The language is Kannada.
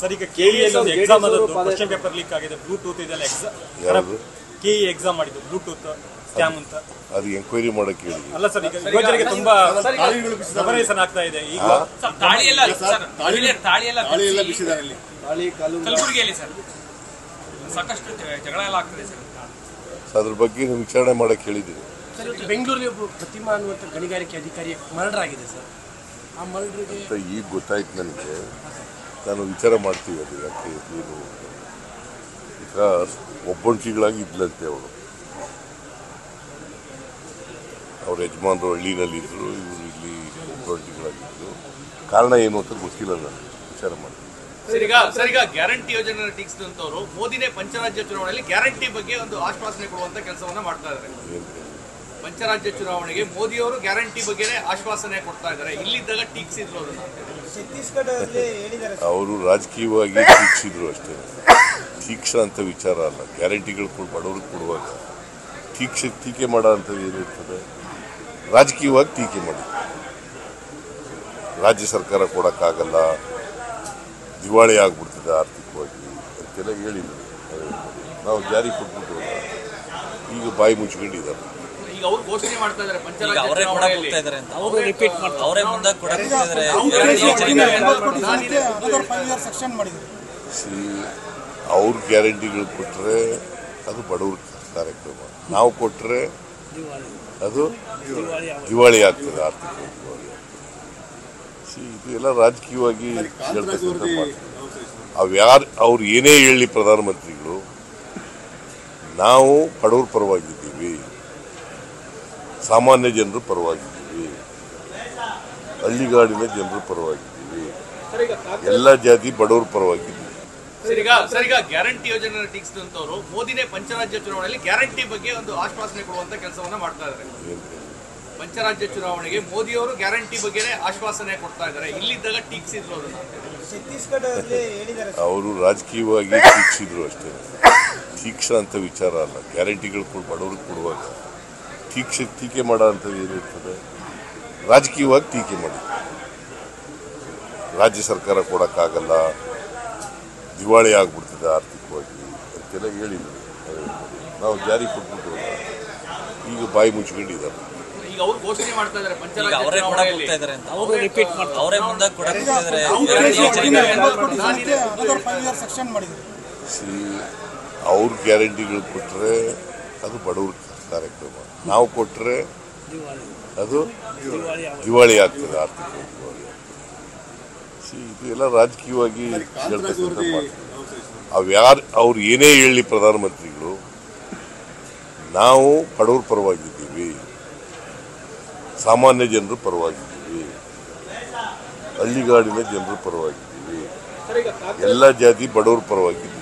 ಸರ್ ಈಗ ಕೆಇಎಲ್ಲಿ ಎಕ್ಸಾಮ್ ಕ್ವಶ್ಚನ್ ಪೇಪರ್ ಲೀಕ್ ಆಗಿದೆ, ಬ್ಲೂಟೂತ್ ಇದೆಲ್ಲ ಎಕ್ಸಾಮ್ ಕೆಇ ಎಕ್ಸಾಮ್ ಮಾಡಿದ್ದು ಬ್ಲೂಟೂತ್ ಸ್ಕ್ಯಾಮ್ ಅಂತ ಅದು ಎಂಕ್ವೈರಿ ಮಾಡಕ್ಕೆ ಹೇಳಿ. ಅಲ್ಲ ಸರ್, ಈಗ ಯುವಜನರಿಗೆ ತುಂಬಾ ಸಮರಸನ ಆಗ್ತಾ ಇದೆ. ಈಗ ಕಲಬುರಗಿಯಲ್ಲಿ ಸರ್ ಸಾಕಷ್ಟು ಜಗಳ ಎಲ್ಲ ಆಗ್ತದೆ ಸರ್. ಅದ್ರ ಬಗ್ಗೆ ವಿಚಾರಣೆ ಮಾಡಕ್ಕೆ ಹೇಳಿದ್ದೀನಿ. ಬೆಂಗಳೂರಲ್ಲಿ ಒಬ್ಬ ಪ್ರತಿಮಾ ಅನ್ನುವಂಥ ಗಣಿಗಾರಿಕೆ ಅಧಿಕಾರಿ ಮರ್ಡರ್ ಆಗಿದೆ ಸರ್. ಆ ಮರ್ಡರ್ಗೆ ಈಗ ಗೊತ್ತಾಯ್ತು ನನಗೆ. ನಾನು ವಿಚಾರ ಮಾಡ್ತೀವಿ ಅದು ಯಾಕೆ ಏನು. ಈಗ ಒಬ್ಬಂಟಿಗಳಾಗಿ ಇದ್ಲಂತೆ ಅವಳು. ಅವ್ರ ಯಜಮಾನರು ಹಳ್ಳಿನಲ್ಲಿದ್ದರು, ಇವರು ಇಲ್ಲಿ ಒಬ್ಬಂಟಿಗಳಾಗಿದ್ದರು. ಕಾರಣ ಏನು ಅಂತ ಗೊತ್ತಿಲ್ಲ, ನಾನು ವಿಚಾರ ಮಾಡ್ತೀನಿ. ಸರ್ ಈಗ ಗ್ಯಾರಂಟಿ ಯೋಜನೆ ಟೀಕಿಸಿದಂತವರು ಮೋದಿನೇ ಪಂಚರಾಜ್ಯ ಚುನಾವಣೆಯಲ್ಲಿ ಗ್ಯಾರಂಟಿ ಬಗ್ಗೆ ಒಂದು ಆಶ್ವಾಸನೆ ಕೊಡುವಂತ ಕೆಲಸವನ್ನ ಮಾಡ್ತಾ ಇದ್ದಾರೆ. ಪಂಚರಾಜ್ಯ ಚುನಾವಣೆಗೆ ಮೋದಿಯವರು ಗ್ಯಾರಂಟಿ ಬಗ್ಗೆನೇ ಆಶ್ವಾಸನೆ ಕೊಡ್ತಾ ಇದ್ದಾರೆ. ಇಲ್ಲಿದ್ದಾಗ ಟೀಕಿಸಿದ್ರು ಅದನ್ನ. ಅವರು ರಾಜಕೀಯವಾಗಿ ಟೀಕಿಸಿದ್ರು ಅಷ್ಟೇ. ಟೀಕ್ಷಾ ಅಂತ ವಿಚಾರ ಅಲ್ಲ. ಗ್ಯಾರಂಟಿಗಳು ಬಡವ್ರಿಗೆ ಕೊಡುವಾಗ ಟೀಕೆ ಮಾಡೋ ಅಂಥದ್ದು ಏನಿರ್ತದೆ, ರಾಜಕೀಯವಾಗಿ ಟೀಕೆ ಮಾಡಿ. ರಾಜ್ಯ ಸರ್ಕಾರ ಕೊಡೋಕ್ಕಾಗಲ್ಲ, ದಿವಾಳಿ ಆಗ್ಬಿಡ್ತದೆ ಆರ್ಥಿಕವಾಗಿ ಅಂತೆಲ್ಲ ಹೇಳಿದ್ರು. ನಾವು ಜಾರಿ ಕೊಟ್ಬಿಟ್ಟು ಈಗ ಬಾಯಿ ಮುಚ್ಕೊಂಡಿದ್ದಾರೆ. ಈಗ ಅವ್ರು ಘೋಷಣೆ ಮಾಡ್ತಾ ಇದ್ದಾರೆ ಅವ್ರ ಗ್ಯಾರಂಟಿಗಳು ಕೊಟ್ಟರೆ ಅದು ಬಡವ್ರ ಕಾರ್ಯಕ್ರಮ, ನಾವು ಕೊಟ್ಟರೆ ಅದು ದಿವಾಳಿ ಆಗ್ತದೆ, ಆರ್ಥಿಕವಾಗಿ ದಿವಾಳಿ ಆಗ್ತದೆ. ಇದು ಎಲ್ಲ ರಾಜಕೀಯವಾಗಿ ಹೇಳ್ತಕ್ಕಂಥ ಮಾತು. ಅವ್ರು ಏನೇ ಹೇಳಿ ಪ್ರಧಾನಮಂತ್ರಿಗಳು, ನಾವು ಬಡವ್ರ ಪರವಾಗಿದ್ದೀವಿ, ಸಾಮಾನ್ಯ ಜನರ ಪರವಾಗಿದ್ದೀವಿ, ಹಳ್ಳಿಗಾಡಿನ ಜನರ ಪರವಾಗಿದ್ದೀವಿ, ಎಲ್ಲ ಜಾತಿ ಬಡವ್ರ ಪರವಾಗಿದ್ದೀವಿ. ಸರ್ ಈಗ ಗ್ಯಾರಂಟಿ ಯೋಜನೆ ಟೀಕಿಸಿದಂತವರು ಮೋದಿನೇ ಪಂಚರಾಜ್ಯ ಚುನಾವಣೆಯಲ್ಲಿ ಗ್ಯಾರಂಟಿ ಬಗ್ಗೆ ಒಂದು ಆಶ್ವಾಸನೆ ಕೊಡುವಂತ ಕೆಲಸವನ್ನ ಮಾಡ್ತಾ ಇದ್ದಾರೆ. ಪಂಚರಾಜ್ಯ ಚುನಾವಣೆಗೆ ಮೋದಿಯವರು ಗ್ಯಾರಂಟಿ ಬಗ್ಗೆನೇ ಆಶ್ವಾಸನೆ ಕೊಡ್ತಾ ಇದ್ದಾರೆ. ಇಲ್ಲಿದ್ದಾಗ ಟೀಕಿಸಿದ್ರು ಅದನ್ನ. ಅವರು ರಾಜಕೀಯವಾಗಿ ಟೀಕಿಸಿದ್ರು ಅಷ್ಟೇ. ಟೀಕ್ಷಾ ಅಂತ ವಿಚಾರ ಅಲ್ಲ. ಗ್ಯಾರಂಟಿಗಳು ಬಡವ್ರಿಗೆ ಕೊಡುವಾಗ ಟೀಕೆ ಮಾಡೋ ಅಂಥದ್ದು ಏನಿರ್ತದೆ, ರಾಜಕೀಯವಾಗಿ ಟೀಕೆ ಮಾಡಿ. ರಾಜ್ಯ ಸರ್ಕಾರ ಕೊಡೋಕ್ಕಾಗಲ್ಲ, ದಿವಾಳಿ ಆಗ್ಬಿಡ್ತದೆ ಆರ್ಥಿಕವಾಗಿ ಅಂತೆಲ್ಲ ಹೇಳಿದ್ರು. ನಾವು ಜಾರಿ ಕೊಟ್ಬಿಟ್ಟು ಈಗ ಬಾಯಿ ಮುಚ್ಕೊಂಡಿದ್ದಾರೆ. ಈಗ ಅವ್ರು ಘೋಷಣೆ ಮಾಡ್ತಾ ಇದ್ದಾರೆ ಅವ್ರ ಗ್ಯಾರಂಟಿಗಳು ಕೊಟ್ಟರೆ ಅದು ಬಡವ್ರ ಕಾರ್ಯಕ್ರಮ, ನಾವು ಕೊಟ್ಟರೆ ಅದು ದಿವಾಳಿ ಆಗ್ತದೆ, ಆರ್ಥಿಕವಾಗಿ ದಿವಾಳಿ ಆಗ್ತದೆ. ಇದು ಎಲ್ಲ ರಾಜಕೀಯವಾಗಿ ಹೇಳ್ತಕ್ಕಂಥ ಮಾತು. ಅವ್ರು ಏನೇ ಹೇಳಿ ಪ್ರಧಾನಮಂತ್ರಿಗಳು, ನಾವು ಬಡವ್ರ ಪರವಾಗಿದ್ದೀವಿ, ಸಾಮಾನ್ಯ ಜನರ ಪರವಾಗಿದ್ದೀವಿ, ಹಳ್ಳಿಗಾಡಿನ ಜನರ ಪರವಾಗಿದ್ದೀವಿ, ಎಲ್ಲ ಜಾತಿ ಬಡವ್ರ ಪರವಾಗಿದ್ದೀವಿ.